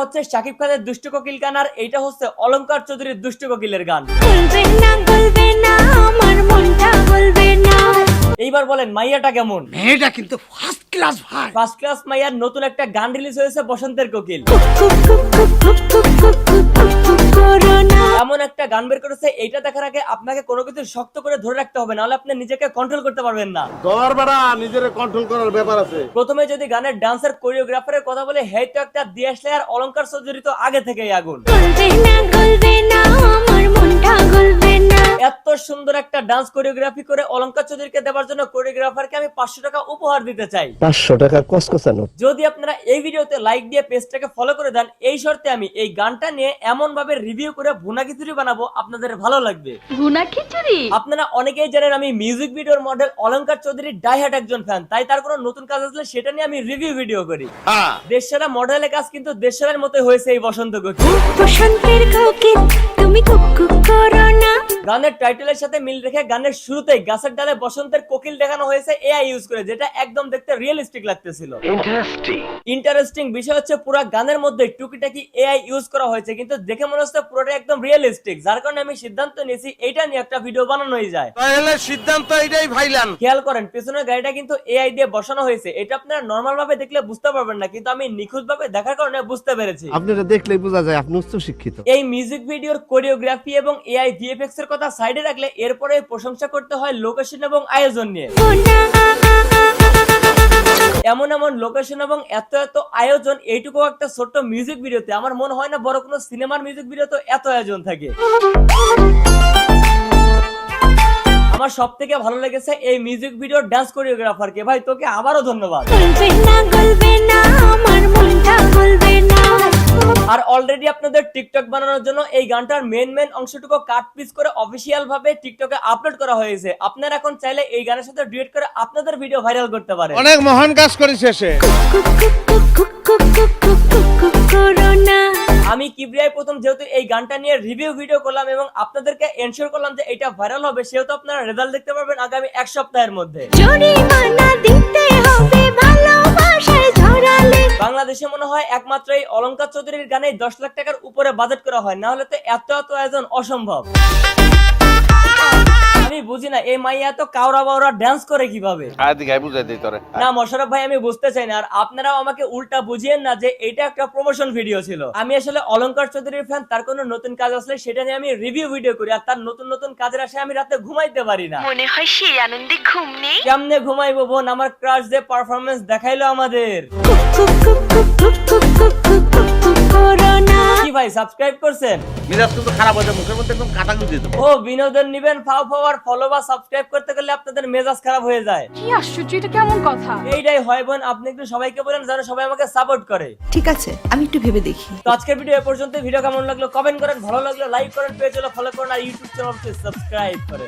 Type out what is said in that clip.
হচ্ছে শাকিব খানের দুষ্টু কোকিল গান, আর এইটা হচ্ছে অলংকার চৌধুরীর দুষ্টু কোকিলের গান। এইবার বলেন মাইয়াটা কেমন? মেয়েটা কিন্তু ফার্স্ট ক্লাস ভাই। ফার্স্ট ক্লাস মাইয়ার নতুন একটা গান রিলিজ হয়েছে, বসন্তের কোকিল। এমন একটা গান বের করেছে, এইটা দেখার আগে আপনাকে কোনো কিছু শক্ত করে ধরে রাখতে হবে, নাহলে আপনি নিজেকে কন্ট্রোল করতে পারবেন না। তোর বড়া নিজের কন্ট্রোল করার ব্যাপার আছে। প্রথমে যদি গানের ডান্সার কোরিওগ্রাফারের কথা বলে, হেই তো একটা দিয়ে আসলে, আর অলংকার চৌধুরী তো আগে থেকেই আগুন। এত সুন্দর একটা ডান্স কোরিওগ্রাফি করে অলংকার চৌধুরীকে দেওয়ার জন্য কোরিওগ্রাফারকে আমি 500 টাকা উপহার দিতে চাই। 500 টাকা কসকসানো। যদি আপনারা এই ভিডিওতে লাইক দিয়ে পেজটাকে ফলো করে দেন, এই শর্তে আমি এই গানটা নিয়ে এমন ভাবে রিভিউ করে ভুনা খিচুড়ি বানাবো, আপনাদের ভালো লাগবে। ভুনা খিচুড়ি? আপনারা অনেকেই জানেন আমি মিউজিক ভিডিওর মডেল অলংকার চৌধুরীর ডাইহার্ট একজন ফ্যান, তাই তার কোনো নতুন কাজ আসলে সেটা নিয়ে আমি রিভিউ ভিডিও করি। দেশসেরা মডেলের কাজ কিন্তু দেশসেরার মতোই হয়েছে এই বসন্ত কোকিল। বসন্তের কোকিল তুমি কুককুক করো না। গানের টাইটেলের সাথে মিল রেখে গানের শুরুতেই গাছের ডালে বসন্তের কোকিল দেখানো হয়েছে এআই ইউজ করে, যেটা একদম দেখতে রিয়েলিস্টিক লাগতেছিল। ইন্টারেস্টিং বিষয় হচ্ছে পুরো গানের মধ্যে টুকিটাকি এআই ইউজ করা হয়েছে, কিন্তু দেখে মনে হচ্ছে পুরোটা একদম রিয়েলিস্টিক, যার কারণে আমি সিদ্ধান্ত নিয়েছি এইটা নিয়ে একটা ভিডিও বানানোই যায়। তাহলে সিদ্ধান্ত এটাই ভাইলান। খেয়াল করেন পেছনের গাড়িটা কিন্তু এআই দিয়ে বসানো হয়েছে, এটা আপনারা নরমাল ভাবে দেখলে বুঝতে পারবেন না, কিন্তু আমি নিখুঁত ভাবে দেখার কারণে বুঝতে পেরেছি। আপনারা দেখলেই বোঝা যায় আপনি উচ্চ শিক্ষিত। এই মিউজিক ভিডিওর কোরিওগ্রাফি এবং এআই ভিএফএক্স এর কথা সাইডে রাখলে এরপরে প্রশংসা করতে হয় লোকেশন এবং আয়োজন নিয়ে। এমন এমন লোকেশন এবং এত এত আয়োজন এইটুকু একটা ছোট্ট মিউজিক ভিডিওতে, আমার মনে হয় না বড় কোনো সিনেমার মিউজিক ভিডিওতে এত আয়োজন থাকে। আমার সব থেকে ভালো লেগেছে এই মিউজিক ভিডিওর ডান্স কোরিওগ্রাফারকে। ভাই তোকে আবারও ধন্যবাদ। আর অলরেডি আপনাদের টিকটক বানানোর জন্য এই গানটার মেন অংশটুকু কাট পিস করে অফিসিয়াল ভাবে টিকটকে আপলোড করা হয়েছে। আপনারা এখন চাইলে এই গানের সাথে ডুয়েট করে আপনাদের ভিডিও ভাইরাল করতে পারেন। অনেক মহান কাজ করেছে সে। আমি কিবরিয়ায় প্রথম যেহেতু এই গানটা নিয়ে রিভিউ ভিডিও করলাম এবং আপনাদেরকে এনশিওর করলাম যে এটা ভাইরাল হবে, সেহেতু আপনারা রেজাল্ট দেখতে পারবেন আগামী 1 সপ্তাহের মধ্যে। বাংলাদেশে মনে হয় একমাত্র এই অলংকার চৌধুরীর গানে 10 লাখ টাকার উপরে বাজেট করা হয়, না হলে তো এত আয়োজন অসম্ভব। আমি বুঝি না এই মাইয়া এত কাওরা বাওরা ডান্স করে কিভাবে। না মোশাররফ ভাই, আমি বুঝতে চাই না, আর আপনারাও আমাকে উল্টা বুঝিয়েন না যে এটা একটা প্রমোশন ভিডিও ছিল। আমি আসলে অলংকার চৌধুরীর ফ্যান, তার কোনো নতুন কাজ আসলে সেটা নিয়ে আমি রিভিউ ভিডিও করি, আর তার নতুন কাজের আশায় আমি রাতে ঘুমাইতে পারি না। মনে হয় সেই আনন্দে ঘুম নেই। কেমনে ঘুমাইবো বোন, আমার ক্রাশ যে পারফরমেন্স দেখাইলো আমাদের। কি ভাই সাবস্ক্রাইব করছেন? মিজাজ কিন্তু খারাপ হয়ে যায়, মুখের মধ্যে একদম কাটা দিয়ে দেবো। ও বিনোদন নিবেন ফাও আর ফলো বা সাবস্ক্রাইব করতে গেলে আপনাদের মেজাজ খারাপ হয়ে যায়। কি আশ্চর্য, এটা কেমন কথা? এইটাই হয় বোন, আপনি একটু সবাইকে বলেন যেন সবাই আমাকে সাপোর্ট করে। ঠিক আছে, আমি একটু ভেবে দেখি। তো আজকের ভিডিও এ পর্যন্ত। ভিডিও কেমন লাগলো কমেন্ট করেন, ভালো লাগলো লাইক করেন, পেজ হলো ফলো করেন, আর ইউটিউব চ্যানেলকে সাবস্ক্রাইব করেন।